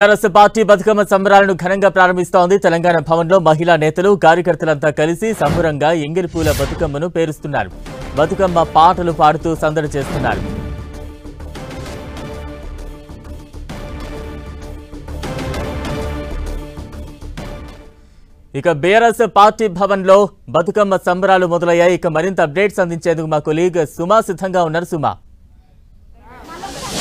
TRS party Bathukamma సంబరాలను ఘనంగా ప్రారంభిస్తోంది. తెలంగాణ భవన్లో మహిళా నేతలు కార్యకర్తలంతా కలిసి సంబరంగా ఎంగిలిపూల బతుకమ్మను పేరుస్తున్నారు. బతుకమ్మ పాటలు పాడుతూ సందడి చేస్తున్నారు. ఇక బీఆర్ఎస్ పార్టీ భవన్లో బతుకమ్మ సంబరాలు మొదలయ్యాయి. ఇక మరింత అప్డేట్స్ అందించేందుకు మా కొలీగ్ సుమా సిద్ధంగా ఉన్నారు. సుమా,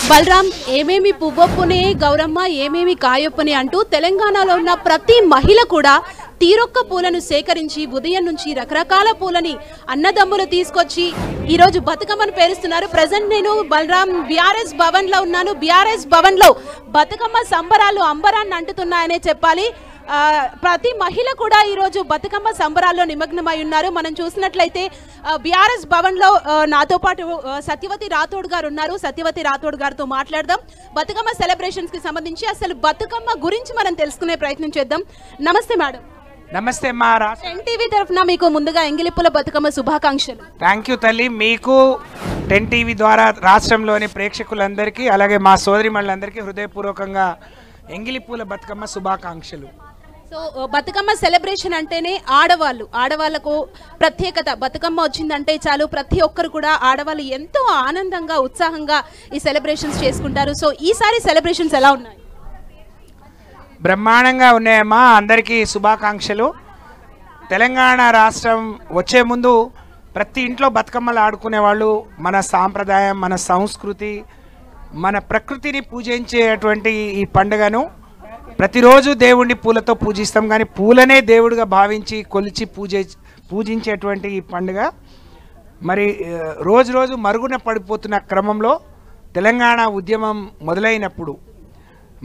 బలరాం, ఏమేమి పువ్వొప్పునే గౌరమ్మ ఏమేమి కాయొప్పునే అంటూ తెలంగాణలో ఉన్న ప్రతి మహిళ కూడా తీరొక్క పూలను సేకరించి ఉదయం నుంచి రకరకాల పూలని అన్నదమ్ములు తీసుకొచ్చి ఈరోజు బతుకమ్మను పేరుస్తున్నారు. ప్రజెంట్ నేను బలరాం బీఆర్ఎస్ భవన్ లో ఉన్నాను. బీఆర్ఎస్ భవన్ లో బతుకమ్మ సంబరాలు అంబరాన్ని అంటుతున్నాయనే చెప్పాలి. ప్రతి మహిళ కూడా ఈరోజు బతుకమ్మ సంబరాల్లో నిమగ్నమై ఉన్నారు. మనం చూసినట్లయితే బీఆర్ఎస్ భవన్ లో నాతో పాటు సత్యవతి రాథోడ్ గారు ఉన్నారు. సత్యవతి రాథోడ్ గారితో మాట్లాడదాం. బతుకమ్మ సెలబ్రేషన్స్ కి సంబంధించి అసలు బతుకమ్మ గురించి మనం తెలుసుకునే ప్రయత్నం చేద్దాం. నమస్తే మేడం. నమస్తే మా టీవీ తరఫున మీకు ముందుగా ఎంగిలిపూల బతుకమ్మ శుభాకాంక్షలు. థ్యాంక్ యూ తల్లి. మీకు టీవీ ద్వారా రాష్ట్రంలోని ప్రేక్షకులందరికీ అలాగే మా సోదరిమణులందరికీ హృదయపూర్వకంగా ఎంగిలిపూల బతుకమ్మ శుభాకాంక్షలు. సో బతుకమ్మ సెలబ్రేషన్ అంటేనే ఆడవాళ్లకు ప్రత్యేకత. బతుకమ్మ వచ్చిందంటే చాలు ప్రతి ఒక్కరు కూడా ఆడవాళ్ళు ఎంతో ఆనందంగా ఉత్సాహంగా ఈ సెలబ్రేషన్స్ చేసుకుంటారు. సో ఈసారి సెలబ్రేషన్స్ ఎలా ఉన్నాయి? బ్రహ్మాండంగా ఉన్నాయమ్మా. అందరికీ శుభాకాంక్షలు. తెలంగాణ రాష్ట్రం వచ్చే ముందు ప్రతి ఇంట్లో బతుకమ్మలు ఆడుకునే వాళ్ళు మన సాంప్రదాయం, మన సంస్కృతి, మన ప్రకృతిని పూజించేటువంటి ఈ పండుగను ప్రతిరోజు దేవుణ్ణి పూలతో పూజిస్తాం. కానీ పూలనే దేవుడిగా భావించి కొలిచి పూజించేటువంటి ఈ పండుగ మరి రోజు రోజు మరుగున పడిపోతున్న క్రమంలో తెలంగాణ ఉద్యమం మొదలైనప్పుడు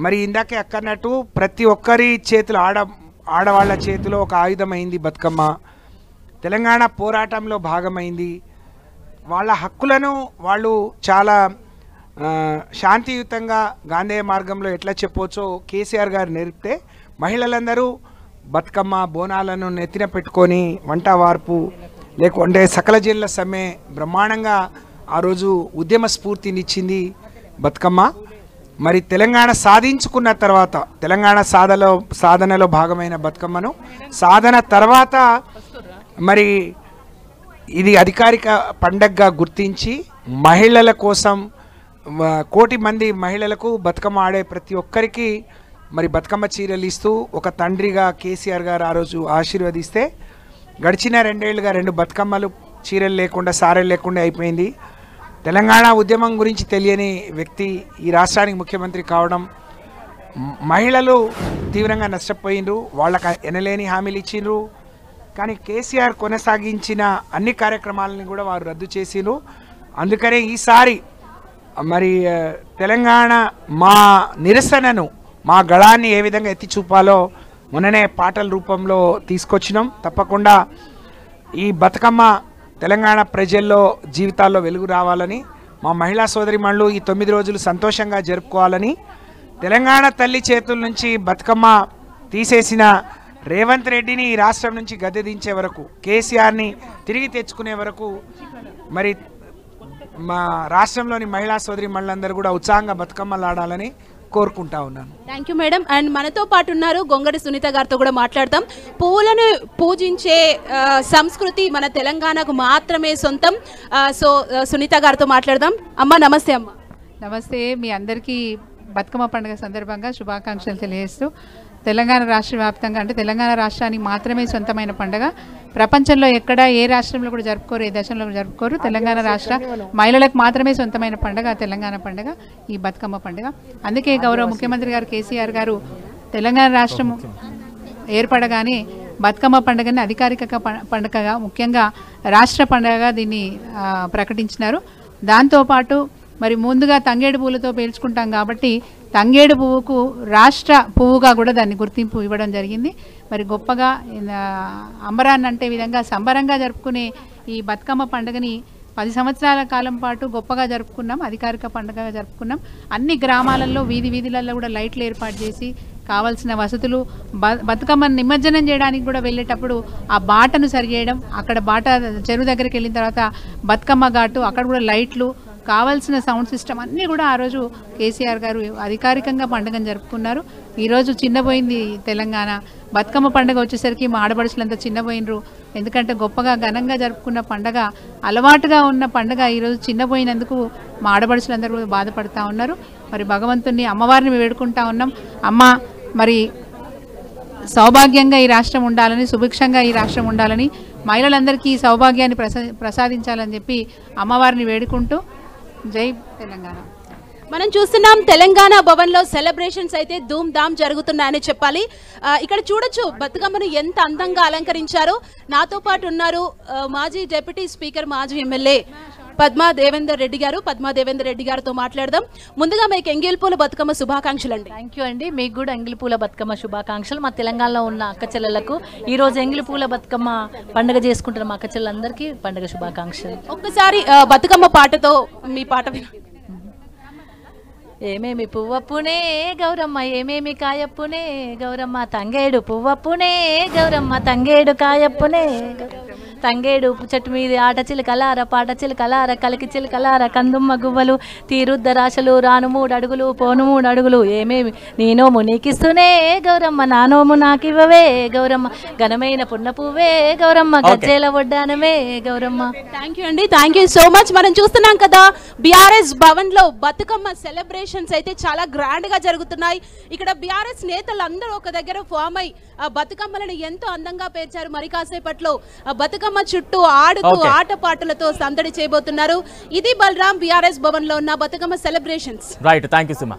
మరి ఇందాకే అక్కన్నట్టు ప్రతి ఒక్కరి చేతులు ఆడవాళ్ళ చేతిలో ఒక ఆయుధమైంది బతుకమ్మ. తెలంగాణ పోరాటంలో భాగమైంది. వాళ్ళ హక్కులను వాళ్ళు చాలా శాంతియుతంగా గాంధేయ మార్గంలో ఎట్లా చెప్పవచ్చో కేసీఆర్ గారు నేర్పితే మహిళలందరూ బతుకమ్మ బోనాలను నెత్తిన పెట్టుకొని వంట వార్పు లేకుంటే సకల జిల్ల సమ్మె బ్రహ్మాండంగా ఆ రోజు ఉద్యమ స్ఫూర్తినిచ్చింది బతుకమ్మ. మరి తెలంగాణ సాధించుకున్న తర్వాత తెలంగాణ సాధనలో భాగమైన బతుకమ్మను సాధన తర్వాత మరి ఇది అధికారిక పండగగా గుర్తించి మహిళల కోసం కోటి మంది మహిళలకు బతుకమ్మ ఆడే ప్రతి ఒక్కరికి మరి బతుకమ్మ చీరలు ఇస్తూ ఒక తండ్రిగా కేసీఆర్ గారు ఆ రోజు ఆశీర్వదిస్తే గడిచిన 2 ఏళ్ళుగా 2 బతుకమ్మలు చీరలు లేకుండా సారెలు లేకుండా అయిపోయింది. తెలంగాణ ఉద్యమం గురించి తెలియని వ్యక్తి ఈ రాష్ట్రానికి ముఖ్యమంత్రి కావడం, మహిళలు తీవ్రంగా నష్టపోయినరు. వాళ్ళకి ఎనలేని హామీలు ఇచ్చిండ్రు. కానీ కేసీఆర్ కొనసాగించిన అన్ని కార్యక్రమాలని కూడా వారు రద్దు చేసిండ్రు. అందుకనే ఈసారి మరి తెలంగాణ మా నిరసనను మా గళాన్ని ఏ విధంగా ఎత్తి చూపాలో మొన్ననే పాటల రూపంలో తీసుకొచ్చినాం. తప్పకుండా ఈ బతుకమ్మ తెలంగాణ ప్రజల్లో జీవితాల్లో వెలుగు రావాలని, మా మహిళా సోదరిమణులు ఈ 9 రోజులు సంతోషంగా జరుపుకోవాలని, తెలంగాణ తల్లి చేతుల నుంచి బతుకమ్మ తీసేసిన రేవంత్ రెడ్డిని ఈ రాష్ట్రం నుంచి గద్దె దించే వరకు, కేసీఆర్ని తిరిగి తెచ్చుకునే వరకు మరి మా రాష్ట్రంలోని మహిళా సోదరిమణులందరూ కూడా ఉత్సాహంగా బతుకమ్మలు ఆడాలని కోరుకుంటా ఉన్నాను. Thank you madam. అండ్ మనతో పాటు ఉన్నారు గొంగడి సునీత గారితో కూడా మాట్లాడతాం. పూలను పూజించే సంస్కృతి మన తెలంగాణకు మాత్రమే సొంతం. సో సునీత గారితో మాట్లాడదాం. అమ్మ నమస్తే. అమ్మ నమస్తే. మీ అందరికీ బతుకమ్మ పండుగ సందర్భంగా శుభాకాంక్షలు తెలియజేస్తూ, తెలంగాణ రాష్ట్ర వ్యాప్తంగా అంటే తెలంగాణ రాష్ట్రానికి మాత్రమే సొంతమైన పండుగ. ప్రపంచంలో ఎక్కడ ఏ రాష్ట్రంలో కూడా జరుపుకోరు, ఏ దేశంలో కూడా జరుపుకోరు. తెలంగాణ రాష్ట్ర మహిళలకు మాత్రమే సొంతమైన పండుగ తెలంగాణ పండుగ, ఈ బతుకమ్మ పండుగ. అందుకే గౌరవ ముఖ్యమంత్రి గారు కేసీఆర్ గారు తెలంగాణ రాష్ట్రం ఏర్పడగానే బతుకమ్మ పండుగని అధికారిక పండుగగా, ముఖ్యంగా రాష్ట్ర పండుగగా దీన్ని ప్రకటించినారు. దాంతోపాటు మరి ముందుగా తంగేడు పువ్వులతో పేల్చుకుంటాం కాబట్టి తంగేడు పువ్వుకు రాష్ట్ర పువ్వుగా కూడా దాన్ని గుర్తింపు ఇవ్వడం జరిగింది. మరి గొప్పగా అంబరాన్ని అంటే విధంగా సంబరంగా జరుపుకునే ఈ బతుకమ్మ పండుగని 10 సంవత్సరాల కాలం పాటు గొప్పగా జరుపుకున్నాం, అధికారిక పండుగగా జరుపుకున్నాం. అన్ని గ్రామాలలో వీధులలో కూడా లైట్లు ఏర్పాటు చేసి కావాల్సిన వసతులు, బతుకమ్మను నిమజ్జనం చేయడానికి కూడా వెళ్ళేటప్పుడు ఆ బాటను సరి చేయడం, అక్కడ బాట చెరువు దగ్గరికి వెళ్ళిన తర్వాత బతుకమ్మ ఘాటు అక్కడ కూడా లైట్లు, కావాల్సిన సౌండ్ సిస్టమ్ అన్నీ కూడా ఆ రోజు కేసీఆర్ గారు అధికారికంగా పండుగను జరుపుకున్నారు. ఈరోజు చిన్నపోయింది తెలంగాణ. బతుకమ్మ పండుగ వచ్చేసరికి మా ఆడపడుచులంతా చిన్నపోయినరు. ఎందుకంటే గొప్పగా ఘనంగా జరుపుకున్న పండుగ, అలవాటుగా ఉన్న పండుగ ఈరోజు చిన్నపోయినందుకు మా ఆడపడుచులందరూ కూడా బాధపడుతూ ఉన్నారు. మరి భగవంతుని అమ్మవారిని వేడుకుంటా ఉన్నాం. అమ్మ మరి సౌభాగ్యంగా ఈ రాష్ట్రం ఉండాలని, సుభిక్షంగా ఈ రాష్ట్రం ఉండాలని, మహిళలందరికీ ఈ సౌభాగ్యాన్ని ప్రసాదించాలని చెప్పి అమ్మవారిని వేడుకుంటూ జై తెలంగాణ. మనం చూస్తున్నాం తెలంగాణ భవన్లో సెలబ్రేషన్స్ అయితే ధూమ్ ధామ్ జరుగుతున్నాయని చెప్పాలి. ఇక్కడ చూడొచ్చు బతుకమ్మను ఎంత అందంగా అలంకరించారో. నాతో పాటు ఉన్నారు మాజీ డిప్యూటీ స్పీకర్, మాజీ ఎమ్మెల్యే పద్మా దేవేందర్ రెడ్డి గారు. పద్మా దేవేందర్ రెడ్డి గారితో మాట్లాడదాం. ముందుగా మీకు ఎంగిలిపూల బతుకమ్మ శుభాకాంక్షలు అండి. థ్యాంక్ యూ అండి. మీకు కూడా ఎంగిలిపూల బతుకమ్మ శుభాకాంక్షలు. మా తెలంగాణలో ఉన్న అక్క చెల్లెలకు ఈరోజు ఎంగిలిపూల బతుకమ్మ పండుగ చేసుకుంటున్న మా అక్క చెల్లెలందరికీ పండుగ శుభాకాంక్షలు. ఒక్కసారి బతుకమ్మ పాటతో మీ పాట ఏమేమి పువ్వప్పునే గౌరమ్మ, ఏమేమి కాయప్పునే గౌరమ్మ, తంగేడు పువ్వప్పునే గౌరమ్మ, తంగేడు కాయప్పునే తంగేడు చెట్టు మీద ఆట చిలుకలార, పాట చిలుకలార, కలికి చిలుకలార, కందుమ్మ గువ్వలు, తీరుద్దరాశలు, రాను 3 అడుగులు, పోను 3 అడుగులు, ఏమేమి నీ నోము నీకిస్తూనే గౌరమ్మ, నా నోము నాకివ్వవే గౌరమ్మ, ఘనమైన పున్న పువ్వే గౌరమ్మ, గజ్జేల వడ్డానమే గౌరమ్మ. థ్యాంక్ యూ అండి, థ్యాంక్ యూ సో మచ్. మనం చూస్తున్నాం కదా బీఆర్ఎస్ భవన్ లో బతుకమ్మ సెలబ్రేషన్స్ అయితే చాలా గ్రాండ్ గా జరుగుతున్నాయి. ఇక్కడ బీఆర్ఎస్ నేతలు అందరూ ఒక దగ్గర ఫామ్ అయి ఆ బతుకమ్మలను ఎంతో అందంగా పేర్చారు. మరి కాసేపట్లో బతుకమ్మ చుట్టూ ఆడుతూ ఆటపాటలతో సందడి చేయబోతున్నారు. ఇది బలరాం బీఆర్ఎస్ భవన్ లో ఉన్న Bathukamma celebrations. Right, thank you Suma.